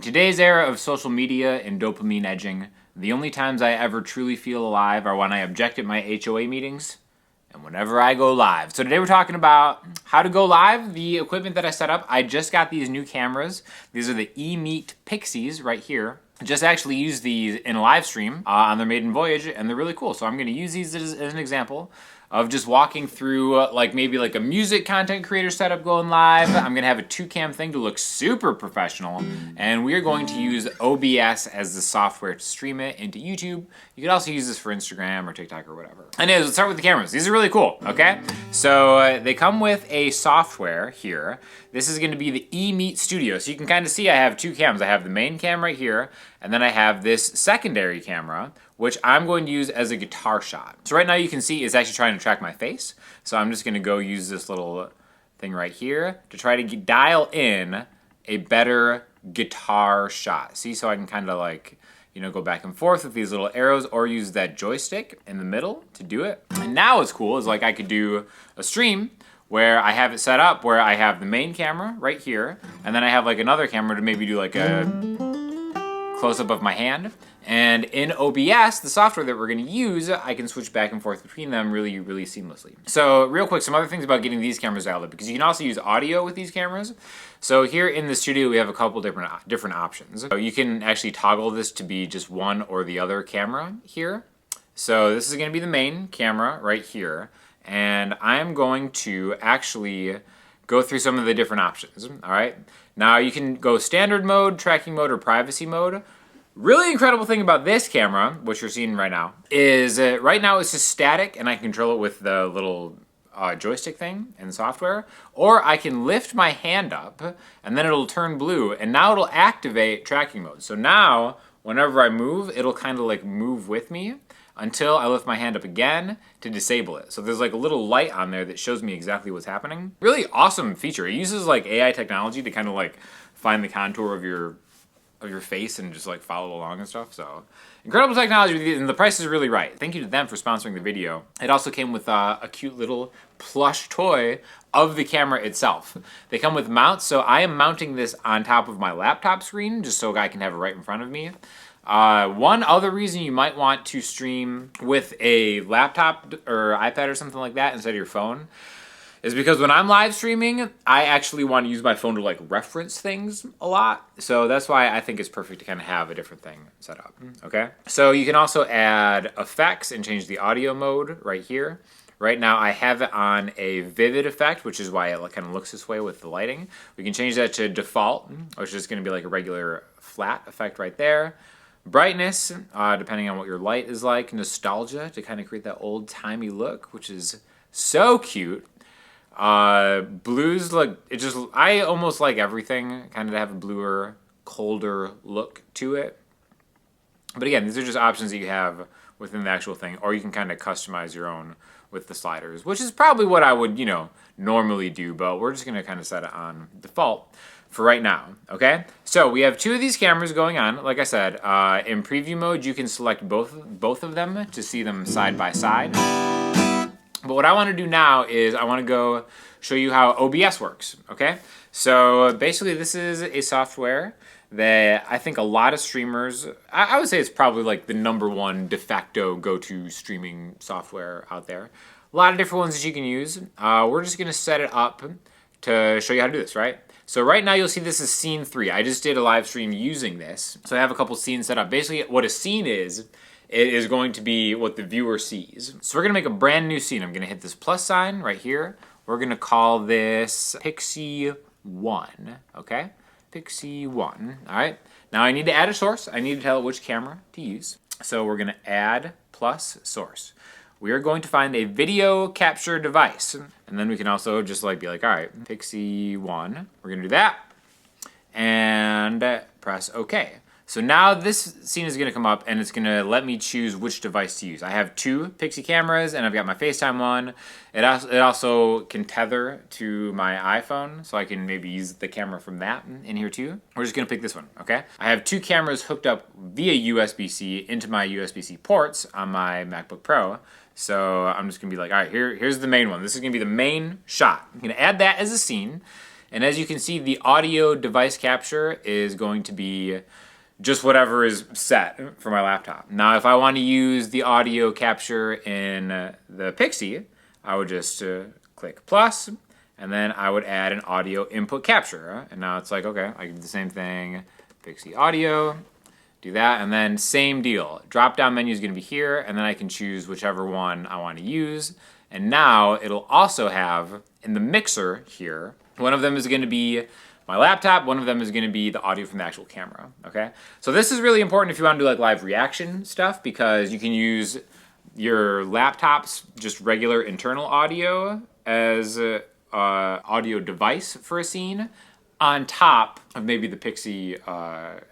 today's era of social media and dopamine edging, the only times I ever truly feel alive are when I object at my HOA meetings and whenever I go live. So today we're talking about how to go live, the equipment that I set up. I just got these new cameras. These are the EMEETPIXYs right here. I just actually used these in a live stream on their maiden voyage, and they're really cool. So I'm going to use these as an example of just walking through maybe a music content creator setup going live. I'm going to have a 2-cam thing to look super professional, and we are going to use OBS as the software to stream it into YouTube. You could also use this for Instagram or TikTok or whatever. Anyways, let's start with the cameras. These are really cool, okay? So they come with a software here. This is going to be the EMEET Studio. So you can kind of see I have 2 cams. I have the main cam right here, and then I have this secondary camera, which I'm going to use as a guitar shot. So right now you can see it's actually trying to track my face. So I'm just going to go use this little thing right here to try to dial in a better guitar shot. See, so I can kind of go back and forth with these little arrows or use that joystick in the middle to do it. And now what's cool is I could do a stream where I have it set up where I have the main camera right here, and then I have another camera to maybe do a close-up of my hand. And in OBS, the software that we're going to use, I can switch back and forth between them really, really seamlessly. So real quick, some other things about getting these cameras out of it, because you can also use audio with these cameras. So here in the studio, we have a couple different options. So you can actually toggle this to be just one or the other camera here. So this is going to be the main camera right here. And I'm going to actually go through some of the different options, all right? Now you can go standard mode, tracking mode, or privacy mode. Really incredible thing about this camera, which you're seeing right now, is right now it's just static and I can control it with the little joystick thing and software, or I can lift my hand up and then it'll turn blue and now it'll activate tracking mode. So now whenever I move, it'll kind of move with me until I lift my hand up again to disable it. So there's a little light on there that shows me exactly what's happening. Really awesome feature. It uses AI technology to kind of find the contour of your face and just follow along and stuff. So incredible technology, and the price is really right. Thank you to them for sponsoring the video. It also came with a cute little plush toy of the camera itself. They come with mounts, so I am mounting this on top of my laptop screen just so I can have it right in front of me. One other reason you might want to stream with a laptop or iPad or something like that instead of your phone is because when I'm live streaming, I actually want to use my phone to reference things a lot. So that's why I think it's perfect to kind of have a different thing set up, okay? So you can also add effects and change the audio mode right here. Right now I have it on a vivid effect, which is why it kind of looks this way with the lighting. We can change that to default, which is going to be a regular flat effect right there. Brightness, depending on what your light is like. Nostalgia, to kind of create that old-timey look, which is so cute. Blues I almost like everything kind of to have a bluer, colder look to it. But again, these are just options that you have within the actual thing, or you can kind of customize your own with the sliders, which is probably what I would, normally do, but we're just going to kind of set it on default for right now, okay? So we have 2 of these cameras going on. Like I said, in preview mode, you can select both of them to see them side by side. But what I want to do now is I want to go show you how OBS works, okay? So basically this is a software that I think a lot of streamers, I would say it's probably the #1 de facto go-to streaming software out there. A lot of different ones that you can use. We're just going to set it up to show you how to do this, right? So right now you'll see this is scene 3. I just did a live stream using this. So I have a couple scenes set up. Basically what a scene is, it is going to be what the viewer sees. So we're going to make a brand new scene. I'm going to hit this plus sign right here. We're going to call this Pixy 1, okay? Pixy 1, all right? Now I need to add a source. I need to tell it which camera to use. So we're going to add plus source. We are going to find a video capture device. And then we can also just be all right, Pixy 1. We're going to do that. And press OK. So now this scene is going to come up and it's going to let me choose which device to use. I have 2 Pixy cameras and I've got my FaceTime one. It also can tether to my iPhone, so I can maybe use the camera from that in here too. We're just going to pick this one, okay? I have 2 cameras hooked up via USB-C into my USB-C ports on my MacBook Pro. So I'm just going to be all right, here's the main one. This is going to be the main shot. I'm going to add that as a scene. And as you can see, the audio device capture is going to be just whatever is set for my laptop. Now, if I want to use the audio capture in the Pixie, I would just click plus, and then I would add an audio input capture. And now it's like, okay, I can do the same thing, Pixie audio, do that, and then same deal. Drop-down menu is going to be here, and then I can choose whichever one I want to use. And now it'll also have, in the mixer here, one of them is going to be my laptop, one of them is going to be the audio from the actual camera, okay? So this is really important if you want to do like live reaction stuff, because you can use your laptop's just regular internal audio as an audio device for a scene on top of maybe the Pixie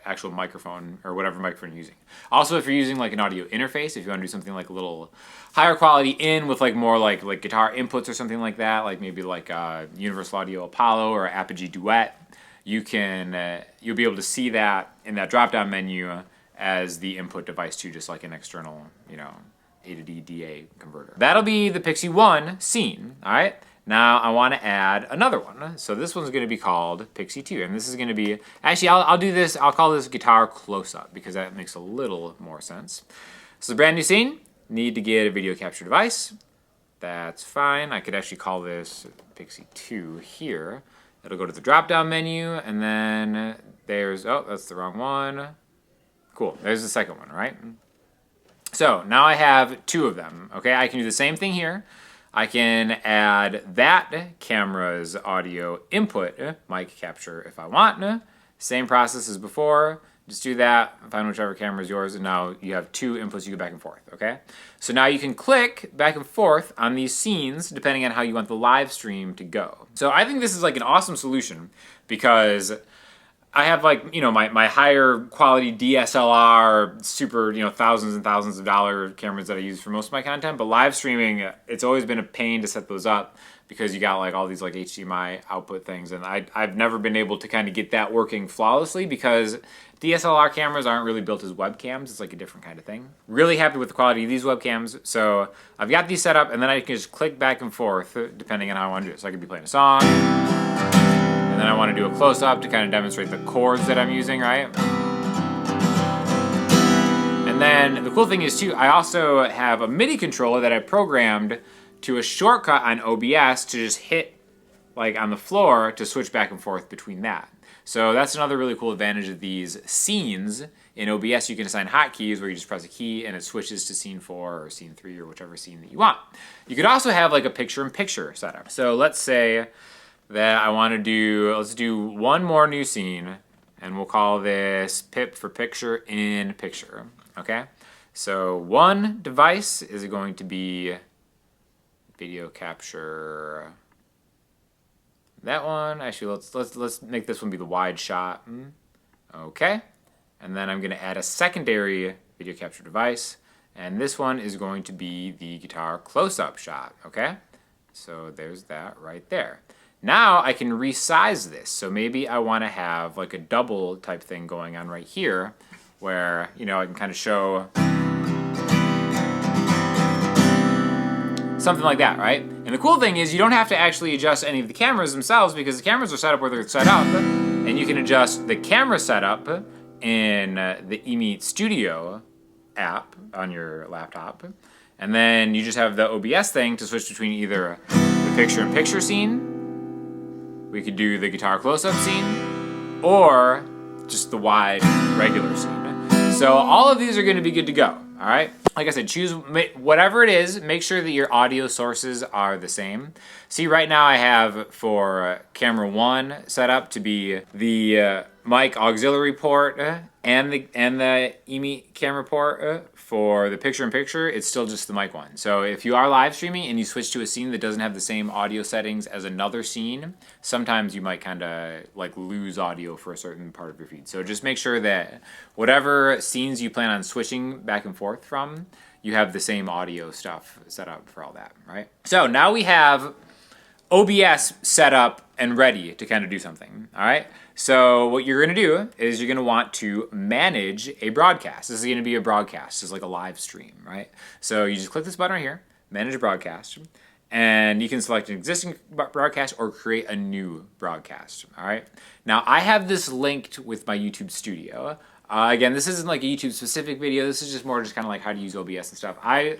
actual microphone or whatever microphone you're using. Also, if you're using like an audio interface, if you want to do something like a little higher quality in with like more like guitar inputs or something like that, like maybe like Universal Audio Apollo or Apogee Duet, you can you'll be able to see that in that drop-down menu as the input device to just like an external, you know, A to D DA converter. That'll be the Pixie 1 scene, all right? Now I want to add another one. So this one's going to be called Pixie 2, and this is going to be, actually I'll do this, I'll call this guitar close-up because that makes a little more sense. So brand new scene, need to get a video capture device. That's fine. I could actually call this Pixie 2 here. It'll go to the drop-down menu, and then there's, oh, that's the wrong one. Cool, there's the second one, right? So now I have two of them, okay? I can do the same thing here. I can add that camera's audio input mic capture if I want. Same process as before. Just do that, find whichever camera is yours, and now you have two inputs, you go back and forth, okay? So now you can click back and forth on these scenes depending on how you want the live stream to go. So I think this is like an awesome solution because I have like, you know, my higher quality DSLR, super, you know, thousands and thousands of dollar cameras that I use for most of my content, but live streaming, it's always been a pain to set those up because you got like all these like HDMI output things, and I've never been able to kind of get that working flawlessly because DSLR cameras aren't really built as webcams. It's like a different kind of thing. Really happy with the quality of these webcams. So I've got these set up, and then I can just click back and forth depending on how I want to do it. So I could be playing a song, and then I want to do a close-up to kind of demonstrate the chords that I'm using, right? And then the cool thing is too, I also have a MIDI controller that I programmed to a shortcut on OBS to just hit like on the floor to switch back and forth between that. So that's another really cool advantage of these scenes. In OBS, you can assign hotkeys where you just press a key and it switches to scene 4 or scene 3 or whichever scene that you want. You could also have like a picture-in-picture setup. So let's say that I want to do, let's do one more new scene, and we'll call this PIP for picture-in-picture, okay? So one device is going to be video capture. That one, actually, let's make this one be the wide shot. Okay, and then I'm going to add a secondary video capture device, and this one is going to be the guitar close-up shot. Okay, so there's that right there. Now I can resize this. So maybe I want to have like a double type thing going on right here, where you know I can kind of show something like that, right? And the cool thing is you don't have to actually adjust any of the cameras themselves because the cameras are set up where they're set up, and you can adjust the camera setup in the EMEET Studio app on your laptop, and then you just have the OBS thing to switch between either the picture-in-picture scene, we could do the guitar close-up scene, or just the wide regular scene. So all of these are going to be good to go. All right, like I said, choose whatever it is, make sure that your audio sources are the same. See, right now I have for camera 1 set up to be the mic auxiliary port and the EMEET camera port. For the picture-in-picture, it's still just the mic one. So if you are live streaming and you switch to a scene that doesn't have the same audio settings as another scene, sometimes you might kind of like lose audio for a certain part of your feed. So just make sure that whatever scenes you plan on switching back and forth from, you have the same audio stuff set up for all that, right? So now we have OBS set up and ready to kind of do something, all right? So what you're gonna do is you're gonna want to manage a broadcast. This is gonna be a broadcast, it's like a live stream, right? So you just click this button right here, manage broadcast, and you can select an existing broadcast or create a new broadcast. All right. Now I have this linked with my YouTube studio. Again, this isn't like a YouTube specific video. This is just more just kind of like how to use OBS and stuff. I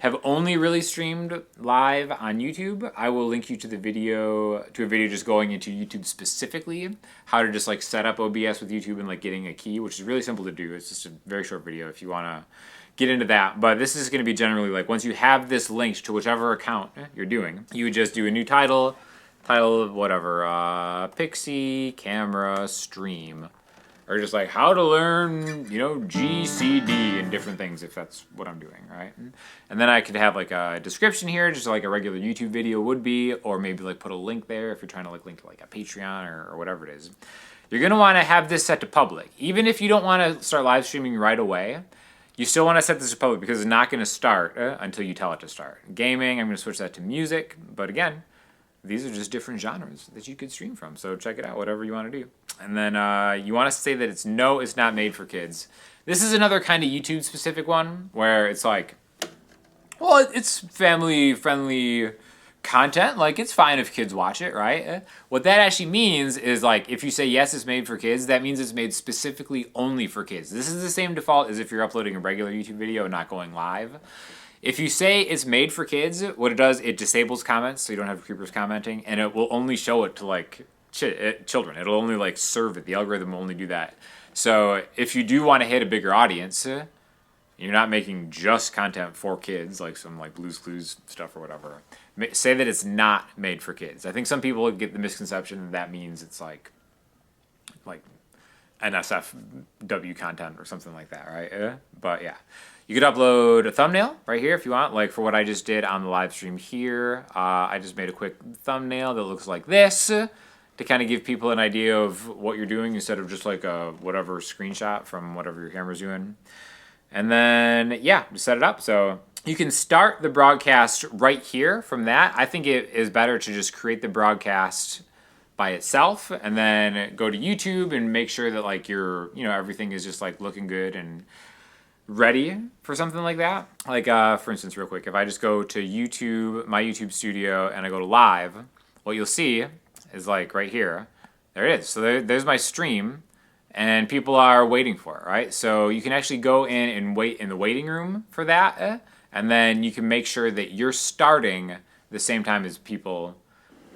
have only really streamed live on YouTube. I will link you to the video, to a video just going into YouTube specifically, how to just like set up OBS with YouTube and like getting a key, which is really simple to do. It's just a very short video if you want to get into that. But this is going to be generally like once you have this linked to whichever account you're doing, you would just do a new title of whatever, Pixie camera stream. Or just like how to learn, you know, GCD and different things if that's what I'm doing, right? And then I could have like a description here, just like a regular YouTube video would be, or maybe like put a link there if you're trying to like link to like a Patreon or whatever it is. You're gonna wanna have this set to public. Even if you don't wanna start live streaming right away, you still wanna set this to public because it's not gonna start until you tell it to start. Gaming, I'm gonna switch that to music, but again, these are just different genres that you could stream from. So check it out, whatever you want to do. And then you want to say that it's not made for kids. This is another kind of YouTube specific one where it's like, well, it's family friendly content. Like it's fine if kids watch it, right? What that actually means is like, if you say yes, it's made for kids, that means it's made specifically only for kids. This is the same default as if you're uploading a regular YouTube video and not going live. If you say it's made for kids, what it does, it disables comments, so you don't have creepers commenting, and it will only show it to like children. It'll only like serve it. The algorithm will only do that. So if you do want to hit a bigger audience, you're not making just content for kids, like some like Blue's Clues stuff or whatever. Say that it's not made for kids. I think some people get the misconception that means it's like NSFW content or something like that, right? But yeah. You could upload a thumbnail right here if you want, like for what I just did on the live stream here. I just made a quick thumbnail that looks like this to kind of give people an idea of what you're doing instead of just like a whatever screenshot from whatever your camera's doing. And then, yeah, just set it up. So you can start the broadcast right here from that. I think it is better to just create the broadcast by itself and then go to YouTube and make sure that like everything is just like looking good and ready for something like that. Like for instance, real quick, if I just go to YouTube, my YouTube studio, and I go to live, what you'll see is like right here, there it is. So there's my stream and people are waiting for it, right? So you can actually go in and wait in the waiting room for that, and then you can make sure that you're starting the same time as people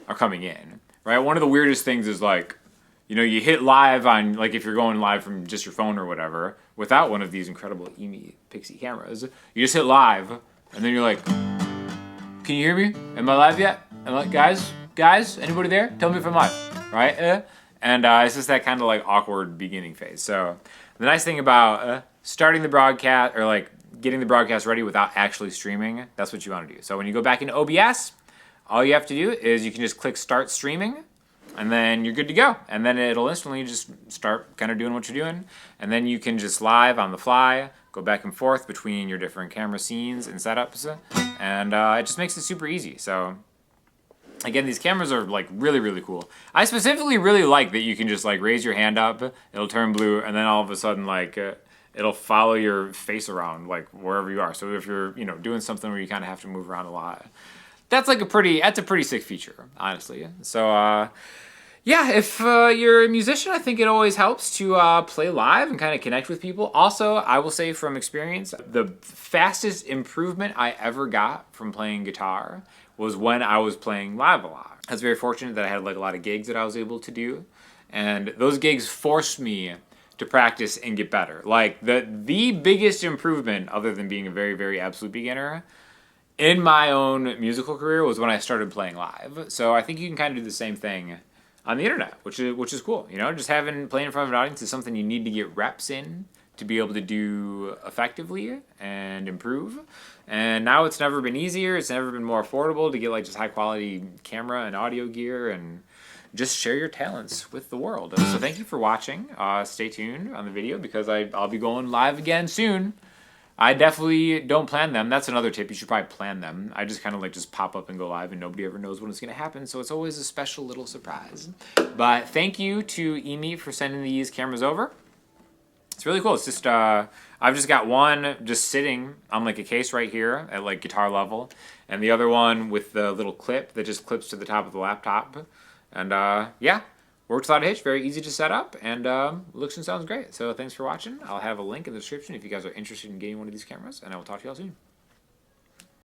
are coming in, right? One of the weirdest things is like, you hit live on, like if you're going live from just your phone or whatever, without one of these incredible EMEETPIXY cameras, you just hit live, and then you're like, can you hear me? Am I live yet? I'm like, guys, anybody there? Tell me if I'm live, right? And it's just that kind of like awkward beginning phase. So the nice thing about starting the broadcast, or like getting the broadcast ready without actually streaming, that's what you want to do. So when you go back into OBS, all you have to do is you can just click start streaming, and then you're good to go. And then it'll instantly just start kind of doing what you're doing. And then you can just live on the fly, go back and forth between your different camera scenes and setups. And it just makes it super easy. So again, these cameras are like really, really cool. I specifically really like that you can just like raise your hand up, it'll turn blue, and then all of a sudden like it'll follow your face around like wherever you are. So if you're doing something where you kind of have to move around a lot, that's a pretty sick feature, honestly. So yeah, if you're a musician, I think it always helps to play live and kind of connect with people. Also, I will say from experience, the fastest improvement I ever got from playing guitar was when I was playing live a lot. I was very fortunate that I had like a lot of gigs that I was able to do, and those gigs forced me to practice and get better. Like the biggest improvement, other than being a very, very absolute beginner, in my own musical career was when I started playing live. So I think you can kind of do the same thing on the internet, which is cool. Just playing in front of an audience is something you need to get reps in to be able to do effectively and improve. And now it's never been easier. It's never been more affordable to get like just high quality camera and audio gear and just share your talents with the world. So thank you for watching. Stay tuned on the video because I'll be going live again soon. I definitely don't plan them. That's another tip. You should probably plan them. I just kind of like just pop up and go live and nobody ever knows when it's going to happen. So it's always a special little surprise. But thank you to EMEET for sending these cameras over. It's really cool. It's just I've just got one just sitting on like a case right here at like guitar level, and the other one with the little clip that just clips to the top of the laptop. And yeah, works without a hitch. Very easy to set up, and looks and sounds great. So thanks for watching. I'll have a link in the description if you guys are interested in getting one of these cameras, and I will talk to y'all soon.